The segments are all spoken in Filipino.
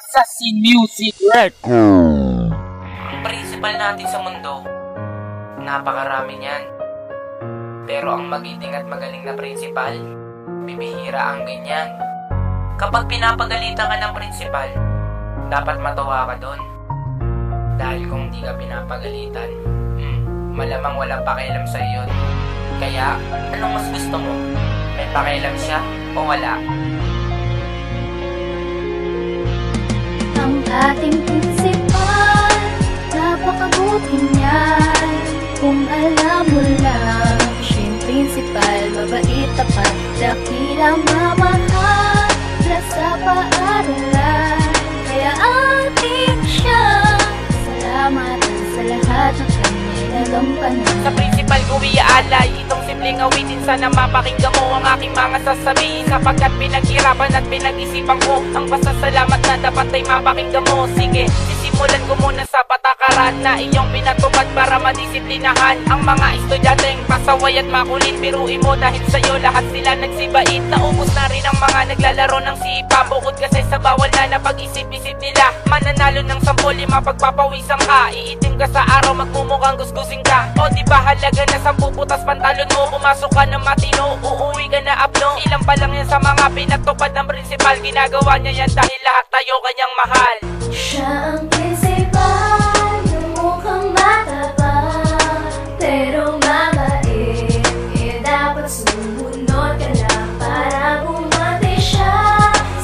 Assassin Music Record. Ang principal natin sa mundo, napakarami niyan. Pero ang magiting at magaling na principal, bibihira ang ganyan. Kapag pinapagalitan ka ng principal, dapat matuwa ka doon. Dahil kung di ka pinapagalitan, malamang walang pakialam sa iyo. Kaya, anong mas gusto mo? May pakialam siya o wala? Ang ating prinsipal, napakabuti niyan. Kung alam mo lang, siya'y prinsipal, mabait, tapat, dakilang mamahal, sa paaralan. Kaya ating siyang salamatan sa lahat ng kanya'y nagampanan. Sa prinsipal ko iaalay itong simpleng awitin, sana mapakinggan mo ang aking mga sasabihin, sapagkat pinaghirapan at pinag-isipan ko ang pasasalamat na dapat ay mapakinggan mo. Sige, sisimulan ko muna sa patakaran na iyong pinatupad para madisiplinahan ang mga estudyanteng pasaway at makulit. Biruin mo dahil sa'yo lahat sila nagsibait. Naubos na rin ang mga naglalaro ng sipa, bukod kasi sa bawal na napag-isip-isip nila. Mananalo ng 10-5 pagpapawisan ka, iitim ka sa araw, magmumukhang gusgusin ka. O di ba halaga na 10 putas pantalon mo, pumasok ka ng matino, uuwi ka na abno. Ilang pa lang yan sa mga pinatupad ng prinsipal, ginagawa niya yan dahil lahat tayo kanyang mahal. Siya ang prinsipal, yung mukhang mataba, pero mabait. Kaya dapat sumunod ka lang para bumati siya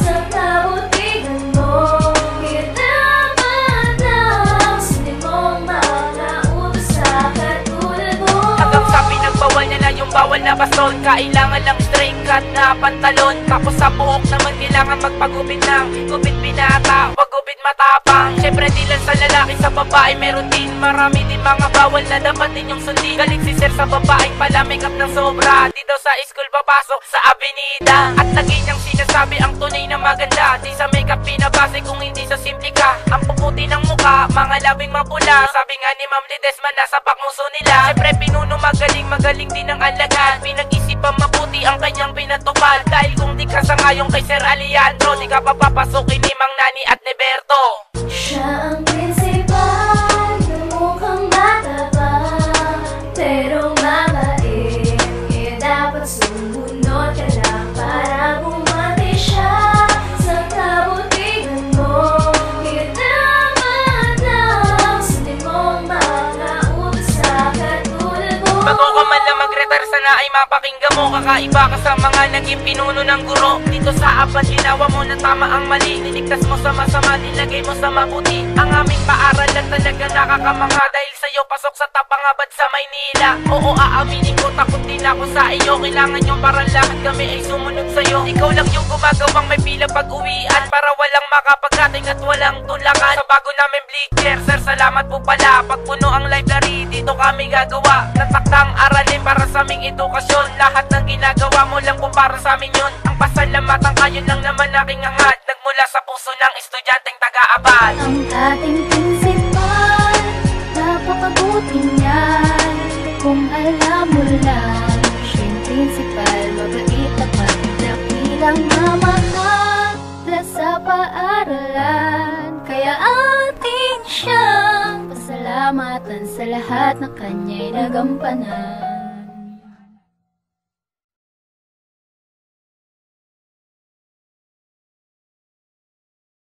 sa kabutihan mo. Kaya dapat lang sundin mo ang mga utos sa katulad mo. Hanggang sa pinagbawal niya na yung bawal na baston, kailangan lang straight cut na pantalon. Tapos sa buhok naman kailangan magpagupit ng gupit binata, wag gupit matapang. Syempre di lang sa lalaki, sa babae meron din. Marami din mga bawal na dapat ninyong sundin. Galing si sir sa babae pala, makeup ng sobra. Di daw sa school papasok sa avenida. At lagi niyang sinasabi ang tunay na maganda, di sa makeup pinabase kung hindi sa simple ka. Ang puputi ng mukha, mga labing mapula. Sabi nga ni Ma'am Ledesma, nasa pakmuso nila. Syempre pinuno magaling, magaling din ang alagaan. Pinag-isipan mabuti ang kanyang pinatupad. Dahil kung di ka sangayong kay Sir Alejandro, di ka papapasukin ni Mang Nani at ni Berto. Siya ang prinsipal, yung mukhang mataba, pero mabait. Kaya dapat sumunod ka lang para bumati siya sa kabutihan mo. Kaya dapat lang sundin mo ang mga utos sa katulad mo. Bago ka man lang mag-retire, sana ay mapakinggan mo. Kakaiba ka sa mga naging pinuno ng guro. Dito sa abad, ginawa mo na tama ang mali. Niligtas mo sa masama, nilagay mo sa mabuti. Ang aming paaralan talagang nakakamangha. Dahil sa'yo pasok sa tapangabad sa Maynila. Oo, aaminin ko, takot din ako sa iyo. Kailangan nyo para lahat kami ay sumunod sa'yo. Ikaw lang yung gumagawang may pila pag-uwian, para walang makapagkating at walang tulakan. Sa bago namin bleacher, sir, salamat po pala. Pag puno ang library, dito kami gagawa ng taktang aralin para sa aming edukasyon. Lahat ng ginagawa mo lang po para sa amin yun. Ang pasalamatan kayo lang naman aking hangad, nagmula sa puso ng estudyanteng taga-abad. Ang ating prinsipal, napakabuti niyan. Kung alam mo lang, siya'y prinsipal, mabait, tapat, dakilang mamahal, sa paaralan. Kaya ating siyang pasalamatan sa lahat na kanya'y nagampanan.